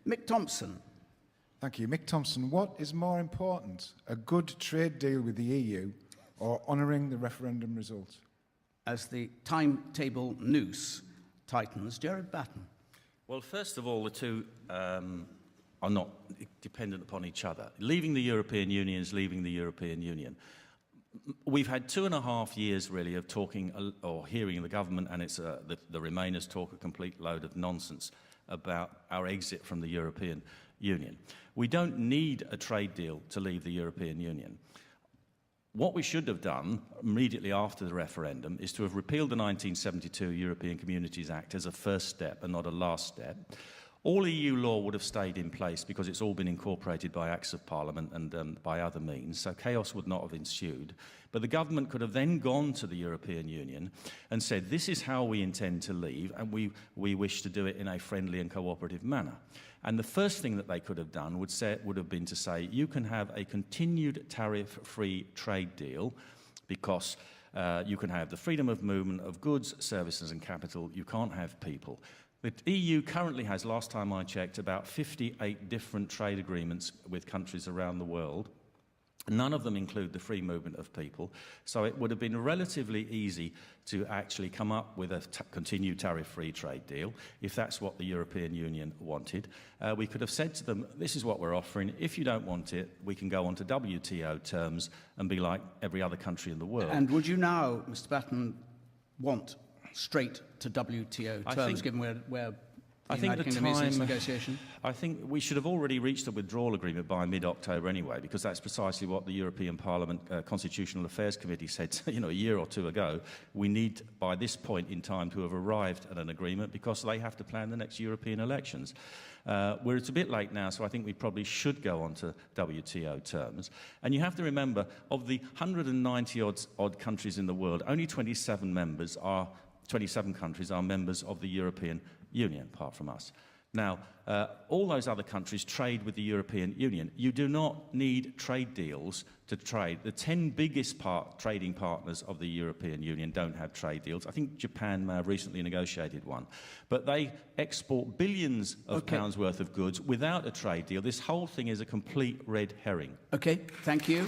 Mick Thompson. Thank you. Mick Thompson, what is more important, a good trade deal with the EU or honouring the referendum result? As the timetable noose tightens, Gerard Batten. Well, first of all, the two are not dependent upon each other. Leaving the European Union is leaving the European Union. We've had 2.5 years, really, of talking or hearing the government and the Remainers talk a complete load of nonsense about our exit from the European Union. We don't need a trade deal to leave the European Union. What we should have done immediately after the referendum is to have repealed the 1972 European Communities Act as a first step and not a last step. All EU law would have stayed in place because it's all been incorporated by Acts of Parliament and by other means, so chaos would not have ensued. But the government could have then gone to the European Union and said, this is how we intend to leave, and we wish to do it in a friendly and cooperative manner. And the first thing that they could have done would have been to say, you can have a continued tariff-free trade deal because you can have the freedom of movement of goods, services and capital. You can't have people. The EU currently has, last time I checked, about 58 different trade agreements with countries around the world. None of them include the free movement of people, so it would have been relatively easy to actually come up with a continued tariff-free trade deal, if that's what the European Union wanted. We could have said to them, this is what we're offering. If you don't want it, we can go on to WTO terms and be like every other country in the world. And would you now, Mr. Batten, want straight to WTO terms, given where the United Kingdom is in this negotiation? I think we should have already reached a withdrawal agreement by mid-October anyway, because that's precisely what the European Parliament Constitutional Affairs Committee said, a year or two ago. We need, by this point in time, to have arrived at an agreement because they have to plan the next European elections. It's a bit late now, so I think we probably should go on to WTO terms. And you have to remember, of the 190-odd countries in the world, only 27 countries are members of the European Union, apart from us. Now, all those other countries trade with the European Union. You do not need trade deals to trade. The 10 biggest trading partners of the European Union don't have trade deals. I think Japan may have recently negotiated one. But they export billions of pounds worth of goods without a trade deal. This whole thing is a complete red herring. Okay, thank you.